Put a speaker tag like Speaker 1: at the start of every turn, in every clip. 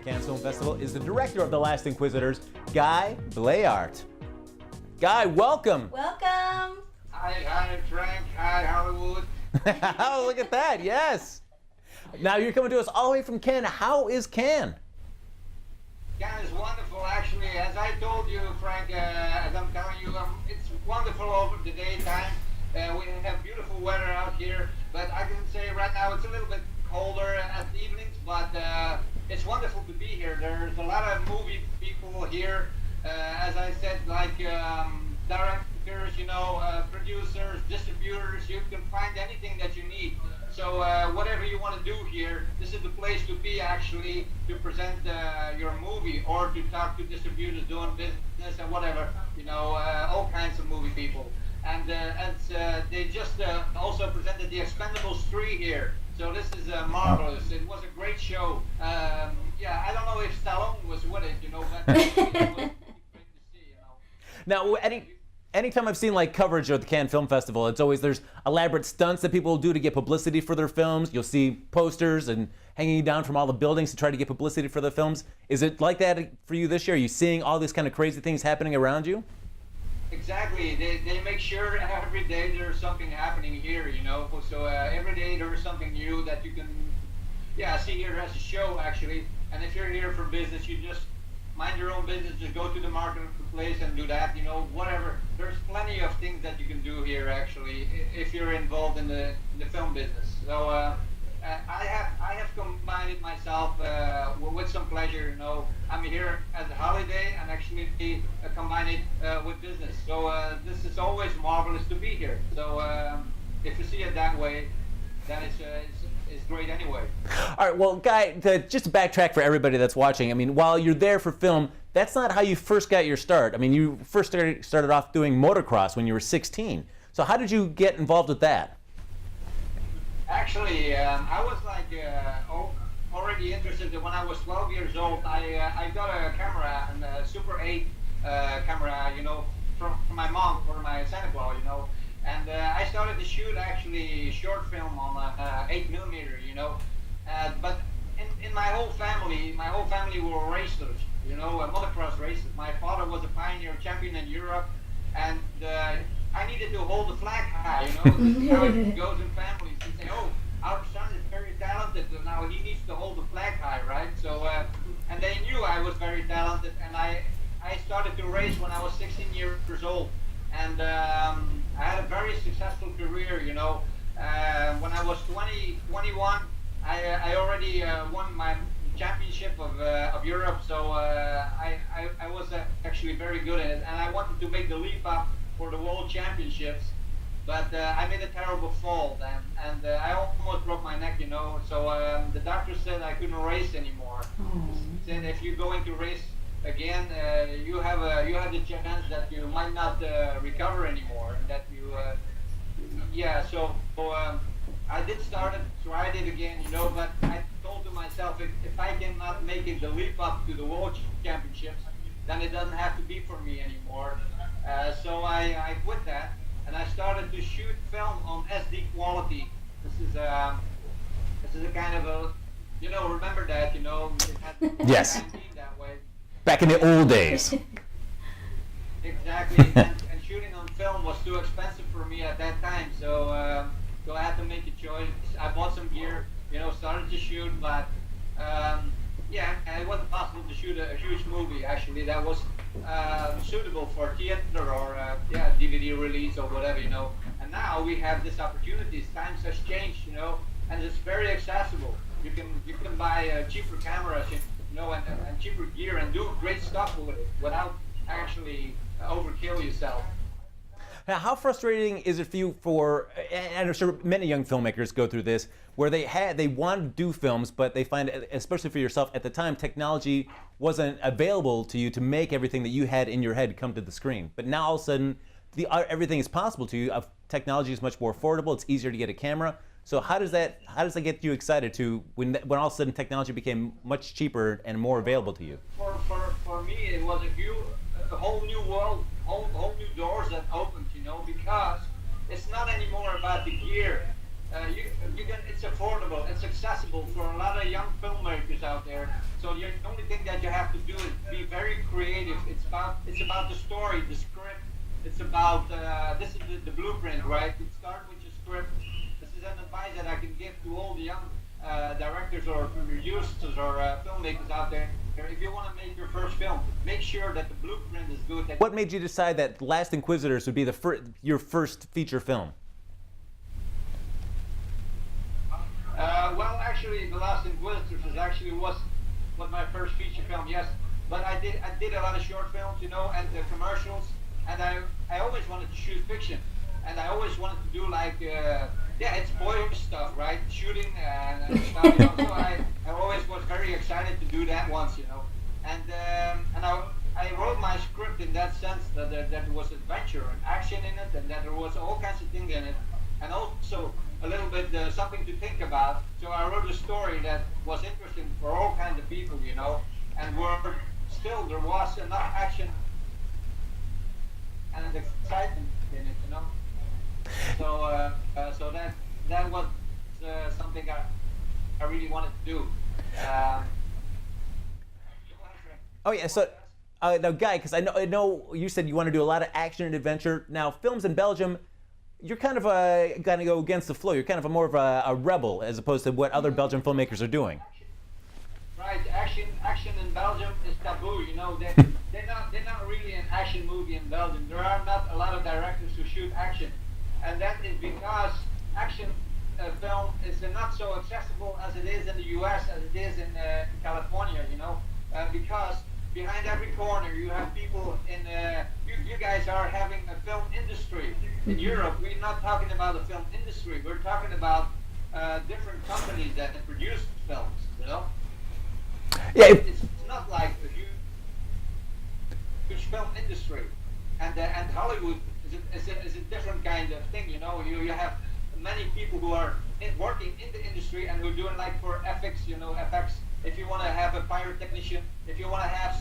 Speaker 1: Cannes Film Festival is the director of The Last Inquisitors, Guy Bleyaert. Guy, welcome.
Speaker 2: Welcome.
Speaker 3: Hi, Frank. Hi, Hollywood.
Speaker 1: Oh, look at that, yes. Now you're coming to us all the way from Cannes. How is Cannes?
Speaker 3: Cannes is wonderful, actually. As I told you, Frank, as I'm telling you, it's wonderful over the daytime. We have beautiful weather out here, but I can say right now it's a little bit colder at the evenings, but it's wonderful to be here. There's a lot of movie people here, as I said, like directors, producers, distributors. You can find anything that you need. So whatever you want to do here, this is the place to be, actually, to present your movie or to talk to distributors doing business and whatever, all kinds of movie people. And they just also presented the Expendables 3 here. So this is marvelous. It was a great show. Yeah, I don't know if Stallone was with it, but it was great to see,
Speaker 1: Now, anytime I've seen like coverage of the Cannes Film Festival, it's always there's elaborate stunts that people do to get publicity for their films. You'll see posters and hanging down from all the buildings to try to get publicity for the films. Is it like that for you this year? Are you seeing all these kind of crazy things happening around you?
Speaker 3: Exactly. They make sure every day there's something happening here, So every day there's something new that you can, see here as a show, actually. And if you're here for business, you just mind your own business. Just go to the marketplace and do that, whatever. There's plenty of things that you can do here, actually, if you're involved in the film business. So I have combined it myself with some pleasure. I'm here as a holiday and actually combine it with business. So this is always marvelous to be here. So if you see it that way, then it's great anyway.
Speaker 1: All right, well, Guy, just to backtrack for everybody that's watching, I mean, while you're there for film, that's not how you first got your start. I mean, you first started off doing motocross when you were 16. So how did you get involved with that?
Speaker 3: Actually, I was already interested when I was 12 years old. I got a camera, a Super 8 camera, from my mom for my Santa Claus, And I started to shoot actually short film on 8mm, But in my whole family were racers, motocross racers. My father was a pioneer champion in Europe, and I needed to hold the flag high, This is how it goes in families. They say, oh, our son is very talented, so now he needs to hold the flag high, right? So, and they knew I was very talented, and I started to race when I was 16 years old. And I had a very successful career, When I was 21, I already won my championship of Europe, so I was actually very good at it, and I wanted to make the leap up for the World Championships, but I made a terrible fall then, and I almost broke my neck, So the doctor said I couldn't race anymore. He said if you're going to race again, you have the chance that you might not recover anymore, and that you So I did tried it again, But I told to myself, if I cannot make it the leap up to the World Championships, then it doesn't have to be for me anymore. So I quit that, and I started to shoot film on SD quality. This is a kind of a, remember that, it had
Speaker 1: Yes.
Speaker 3: that way.
Speaker 1: Back in the old days.
Speaker 3: Exactly, and shooting on film was too expensive for me at that time, so I had to make a choice. I bought some gear, started to shoot, but it wasn't possible to shoot a huge movie, actually, that was suitable for theater or DVD release or whatever, And now we have this opportunity. Times has changed, and it's very accessible. You can buy cheaper cameras, and cheaper gear, and do great stuff with it without actually overkill yourself.
Speaker 1: Now, how frustrating is it for you and I'm sure many young filmmakers go through this, where they want to do films, but they find, especially for yourself at the time, technology wasn't available to you to make everything that you had in your head come to the screen. But now all of a sudden, everything is possible to you. Technology is much more affordable. It's easier to get a camera. So how does that get you excited when all of a sudden technology became much cheaper and more available to you?
Speaker 3: For me, it was a whole new world, whole new doors that opened, because it's not anymore about the gear. It's affordable, it's accessible for a lot of young filmmakers out there. So the only thing that you have to do is be very creative. It's about the story, the script. It's about this is the blueprint, right? You start with your script. This is an advice that I can give to all the young directors or producers or filmmakers out there. If you want to make your first film, make sure that the blueprint is good.
Speaker 1: What made you decide that Last Inquisitors would be your first feature film?
Speaker 3: Well, actually, The Last Inquisitors was my first feature film, yes. But I did a lot of short films, you know, and commercials, and I always wanted to shoot fiction, and I always wanted to do like it's boyish stuff, right? Shooting and stuff. You know? So I always was very excited to do that once, you know, and I wrote my script in that sense that there was adventure and action in it, and that there was all kinds of things in it, and also a little bit something to think about. So I wrote a story that was interesting for all kinds of people, you know, and there was enough action and excitement in it, you know. So that was something I really wanted to do.
Speaker 1: Oh yeah, so now Guy, because I know you said you want to do a lot of action and adventure. Now films in Belgium, you're kind of going to go against the flow. You're kind of more of a rebel as opposed to what other Belgian filmmakers are doing.
Speaker 3: Right, action in Belgium is taboo. You know, they're not really an action movie in Belgium. There are not a lot of directors who shoot action, and that is because action film is not so accessible as it is in the U.S. as it is in California. You know, because behind every corner you have people in. You guys are having a film industry in Europe. We're not talking about a film industry. We're talking about different companies that produce films. You know.
Speaker 1: Yeah.
Speaker 3: It's not like a huge film industry, and Hollywood is a different kind of thing. You know, you have many people who are working in the industry and who are doing like for FX. You know, FX. If you want to have a pirate technician, if you want to have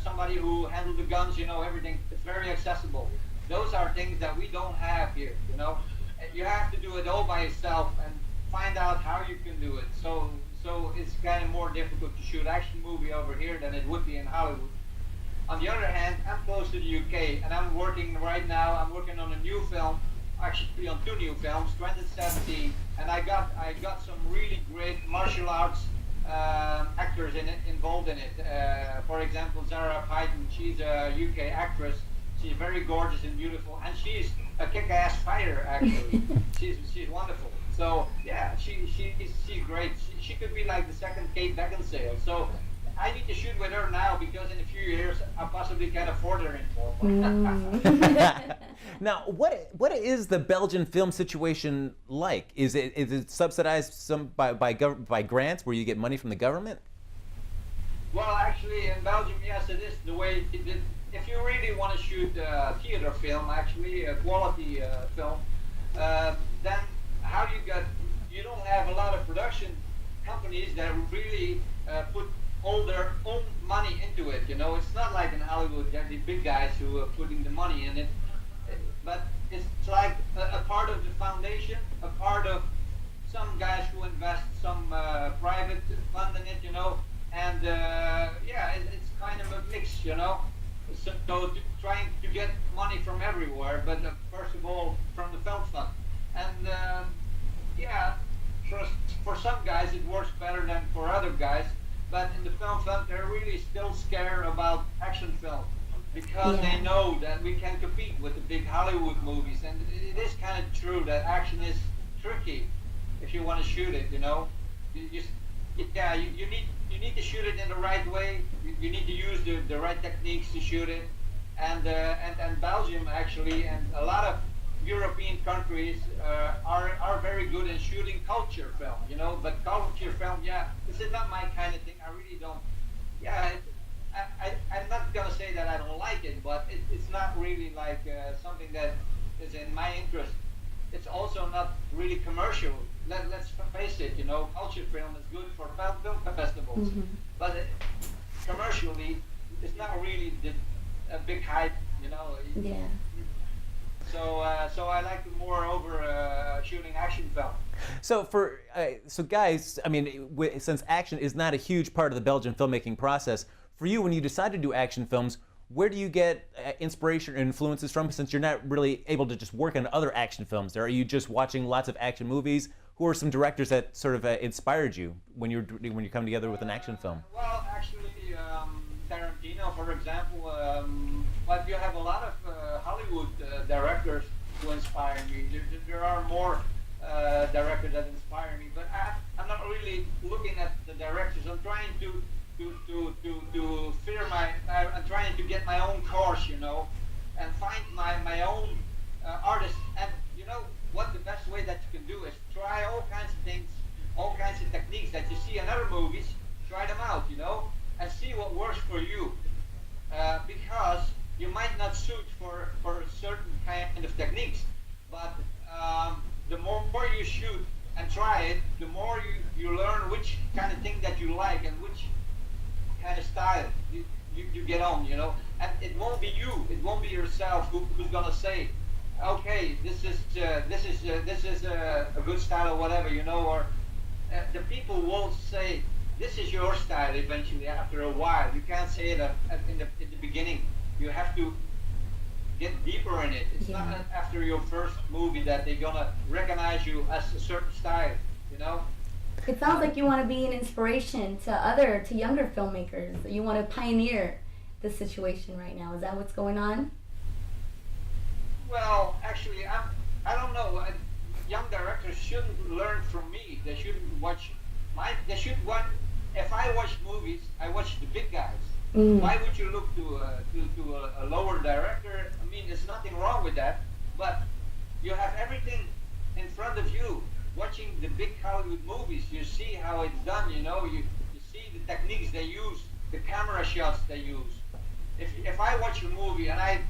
Speaker 3: somebody who handles the guns, you know, everything, it's very accessible. Those are things that we don't have here, you know. You have to do it all by yourself and find out how you can do it. So it's kind of more difficult to shoot action movie over here than it would be in Hollywood. On the other hand, I'm close to the UK, and I'm working right now. I'm working on a new film, actually on 2 new films, 2017, and I got some really great martial arts actors involved in it. For example, Zara Python, she's a UK actress. She's very gorgeous and beautiful, and she's a kick-ass fighter. Actually, she's wonderful. So yeah, she's great. She could be like the second Kate Beckinsale. So I need to shoot with her now because in a few years I possibly can afford her in.
Speaker 1: Now, what is the Belgian film situation like? Is it subsidized by grants where you get money from the government?
Speaker 3: Well, actually, in Belgium, yes, it is the way. If you really want to shoot theater film, actually a quality film, then how you don't have a lot of production companies that really put all their own money into it. You know, it's not like in Hollywood, there are the big guys who are putting the money in it. But it's like a part of the foundation, a part of some guys who invest some private fund in it, you know, and it's kind of a mix, you know. So trying to get money from everywhere, but first of all from the film fund, and for some guys it works better than for other guys, but in the film fund they're really still scared about action film. Because they know that we can compete with the big Hollywood movies, and it is kind of true that action is tricky if you want to shoot it. You know, you need to shoot it in the right way. You need to use the right techniques to shoot it, and Belgium actually, and a lot of European countries are very good in shooting culture film. You know, but culture film, this is not my kind of thing. I really don't. I'm not going to say that I don't like it, but it's not really like something that is in my interest. It's also not really commercial. Let's face it, you know, culture film is good for film festivals, but commercially, it's not really a big hype, you know.
Speaker 2: Yeah.
Speaker 3: So I like more over shooting action film.
Speaker 1: So so guys, I mean, since action is not a huge part of the Belgian filmmaking process, for you, when you decide to do action films, where do you get inspiration or influences from? Since you're not really able to just work on other action films, are you just watching lots of action movies? Who are some directors that sort of inspired you when you come together with an action film?
Speaker 3: Well, actually, Tarantino, for example, but you have a lot of Hollywood directors who inspire me. There are more directors that inspire me, but I'm not really looking at the directors. I'm trying to figure I'm trying to get my own course, you know, and find my own artist. And you know what the best way that you can do is try all kinds of things, all kinds of techniques that you see in other movies. Try them out, you know, and see what works for you. Because you might not suit for certain kind of techniques, but the more you shoot and try it, the more you learn which kind of thing that you like and which kind of style you get on, you know. And it won't be you, it won't be yourself who's gonna say, okay, this is a good style or whatever, you know, or the people won't say this is your style eventually after a while. You can't say it in the beginning. You have to get deeper in it. It's not after your first movie that they're gonna recognize you as a certain style, you know.
Speaker 2: It sounds like you want to be an inspiration to younger filmmakers. You want to pioneer this situation right now. Is that what's going on?
Speaker 3: Well, actually, I don't know. Young directors shouldn't learn from me. They shouldn't watch they should watch. If I watch movies, I watch the big guys. Why would you look to a lower director? I mean, there's nothing wrong with that, but you have everything in front of you. Watching the big Hollywood movies, you see how it's done, you know, you see the techniques they use, the camera shots they use. If I watch a movie and I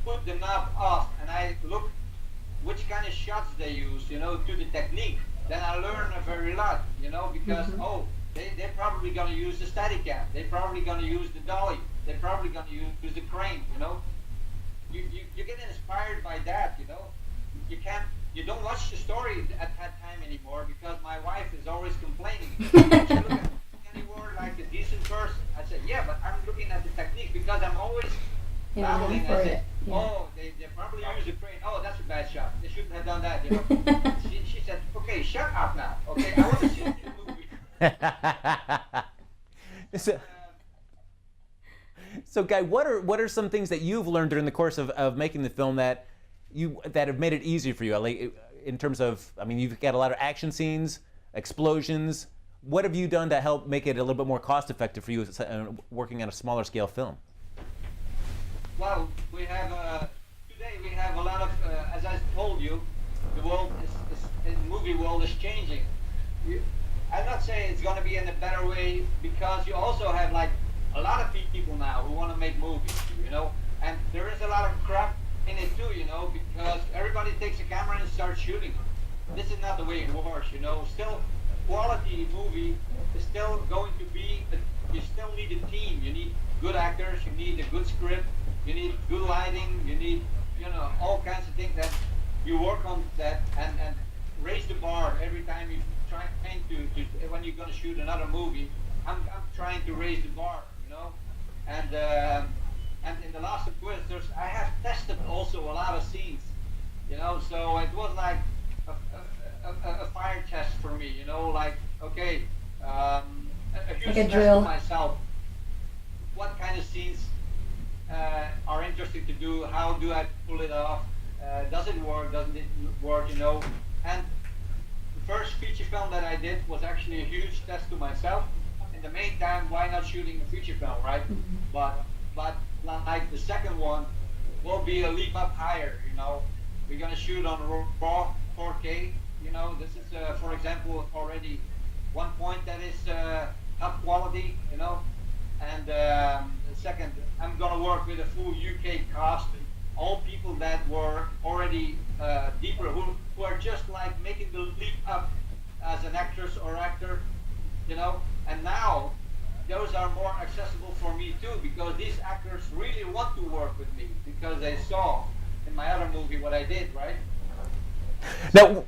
Speaker 3: put the knob off and I look which kind of shots they use, you know, to the technique, then I learn a very lot, you know, because, they're probably going to use the Steadicam, they're probably going to use the dolly, they're probably going to use the crane, you know. You get inspired by that, you know. You don't watch the story at that time anymore because my wife is always complaining. She look at anymore like a decent person. I said, yeah, but I'm looking at the technique because I'm always babbling. I said, oh, they probably use the crane. Oh, that's a bad shot. They shouldn't have done that, you know. She said, okay, shut up now. Okay, I want to see the movie.
Speaker 1: So, Guy, what are some things that you've learned during the course of making the film that have made it easier for you, like in terms of, I mean, you've got a lot of action scenes, explosions. What have you done to help make it a little bit more cost effective for you working on a smaller scale film?
Speaker 3: Well, we have today we have a lot of, as I told you, the world the movie world is changing. I'm not saying it's going to be in a better way because you also have like a lot of people now who want to make movies, you know, and there is a lot of crap in it too, you know, because everybody takes a camera and starts shooting. This is not the way it works, you know. Still, quality movie is still going to be, you still need a team. You need good actors, you need a good script, you need good lighting, you need, you know, all kinds of things that you work on that and raise the bar every time you try to when you're going to shoot another movie. I'm trying to raise the bar, you know, and in the Last Inquisitors, I have tested also a lot of scenes, you know, so it was like a fire test for me, you know, like, okay, a huge test for myself. What kind of scenes are interesting to do? How do I pull it off? Does it work? Doesn't it work, you know? And the first feature film that I did was actually a huge test to myself. In the meantime, why not shooting a feature film, right? But like the second one will be a leap up higher, you know. We're gonna shoot on raw 4K, you know. This is, for example, already one point that is top quality, you know. And second, I'm gonna work with a full UK cast, all people that were already deeper, who are just like making the leap up as an actress or actor, you know. And now those are more accessible for me too, because these actors really want to work with me because they saw in my other movie what I did, right?
Speaker 1: Now,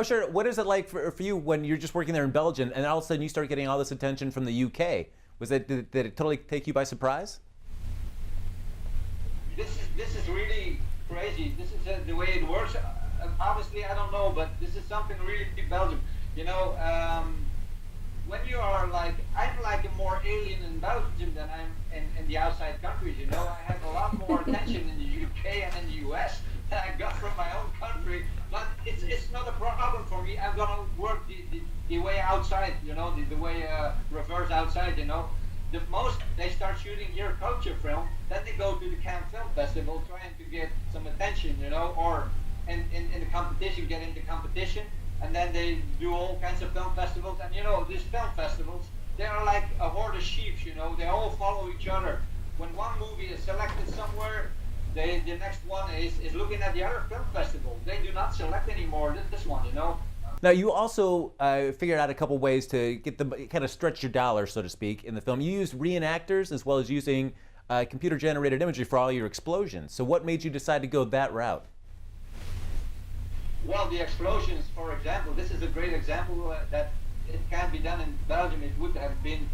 Speaker 1: Oh, sure. What is it like for you when you're just working there in Belgium and all of a sudden you start getting all this attention from the UK? Did it totally take you by surprise?
Speaker 3: This is really crazy. This is the way it works. Obviously, I don't know, but this is something really Belgium. You know, when you are like, I'm like a more alien in Belgium than I'm in the outside countries. You know, I have a lot more attention in the UK and in the US than I got from my own country. But it's not a problem for me. I'm gonna work the way outside. You know, the way reverse outside. You know. The most they start shooting here culture film, then they go to the Cannes Film Festival trying to get some attention, you know, or in the competition, get into competition, and then they do all kinds of film festivals. And you know, these film festivals, they are like a horde of sheep, you know, they all follow each other. When one movie is selected somewhere, the next one is looking at the other film festival. They do not select anymore this one, you know.
Speaker 1: Now, you also figured out a couple ways to get kind of stretch your dollar, so to speak, in the film. You used reenactors as well as using computer-generated imagery for all your explosions. So what made you decide to go that route?
Speaker 3: Well, the explosions, for example, this is a great example that it can be done in Belgium. It would have been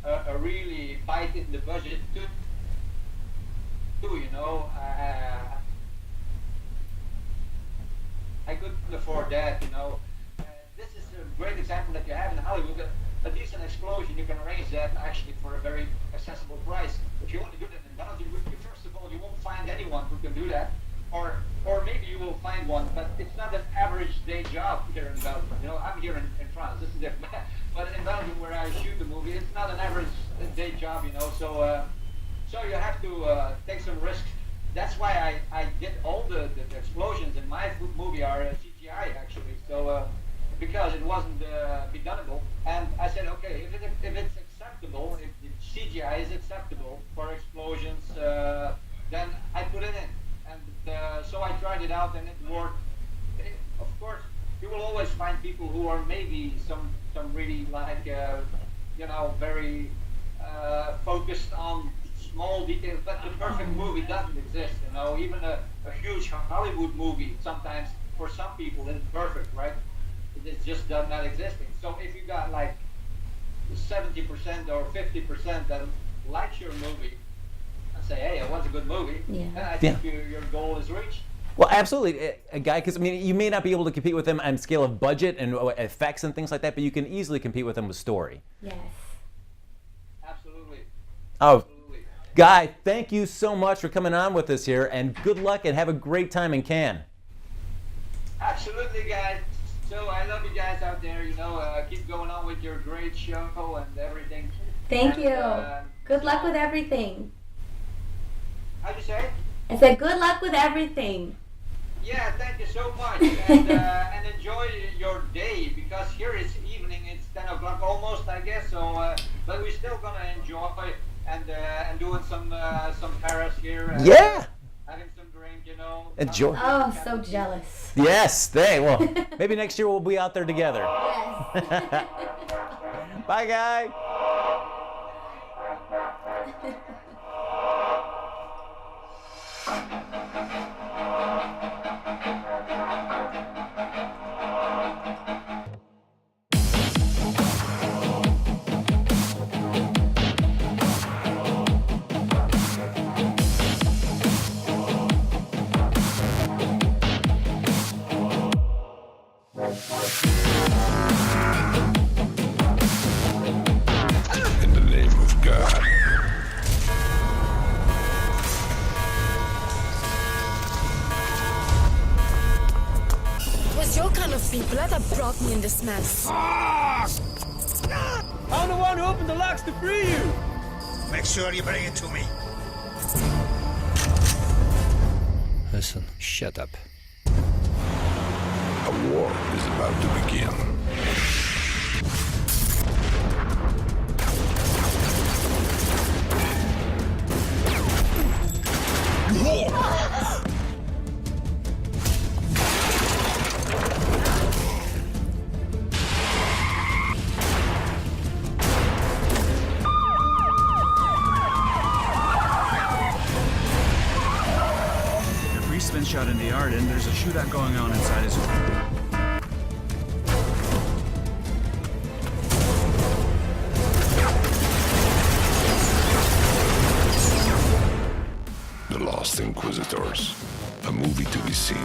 Speaker 3: a really bite in the budget too, you know. I couldn't afford that, you know. This is a great example that you have in Hollywood. A decent explosion, you can arrange that actually for a very accessible price. If you want to do that in Belgium, first of all, you won't find anyone who can do that. Or maybe you will find one, but it's not an average day job here in Belgium. You know, I'm here in France, this is different. But in Belgium, where I shoot the movie, it's not an average day job, you know. So you have to take some risks. That's why I did all the explosions in my movie are CGI actually. So because it wasn't be-doneable, and I said, okay, if it's acceptable, if CGI is acceptable for explosions, then I put it in. And so I tried it out, and it worked. Of course, you will always find people who are maybe some really like you know, very focused on small details, but the perfect movie doesn't exist. You know, even a huge Hollywood movie sometimes for some people is perfect, right? It just does not existing. So if you got like 70% or 50% that likes your movie and say, hey, it was a good movie, then I think your goal is reached.
Speaker 1: Well, absolutely, Guy, because I mean, you may not be able to compete with them on scale of budget and effects and things like that, but you can easily compete with them with story.
Speaker 2: Yes.
Speaker 3: Absolutely.
Speaker 1: Oh,
Speaker 3: Absolutely.
Speaker 1: Guy, thank you so much for coming on with us here, and good luck and have a great time in Cannes.
Speaker 3: Absolutely, guys. So I love you guys out there. You know, keep going on with your great show and everything.
Speaker 2: Thank you. Good luck with everything.
Speaker 3: How'd you say?
Speaker 2: I said good luck with everything.
Speaker 3: Yeah, thank you so much. And enjoy your day, because here it's evening. It's 10 o'clock almost, I guess. So, but we're still gonna enjoy and doing some Paris here.
Speaker 1: Yeah.
Speaker 3: Having some drink, you know.
Speaker 1: Enjoy.
Speaker 2: Oh, so jealous.
Speaker 1: Yes, well, maybe next year we'll be out there together.
Speaker 2: Yes.
Speaker 1: Bye, Guy.
Speaker 4: In the name of God.
Speaker 5: It was your kind of people that brought me in this mess.
Speaker 6: I'm the one who opened the locks to free you!
Speaker 7: Make sure you bring it to me.
Speaker 8: Listen, shut up.
Speaker 4: A war is about to begin.
Speaker 6: Your priest's been shot in the yard, and there's a shootout going on inside his room.
Speaker 4: The Last Inquisitors, a movie to be seen.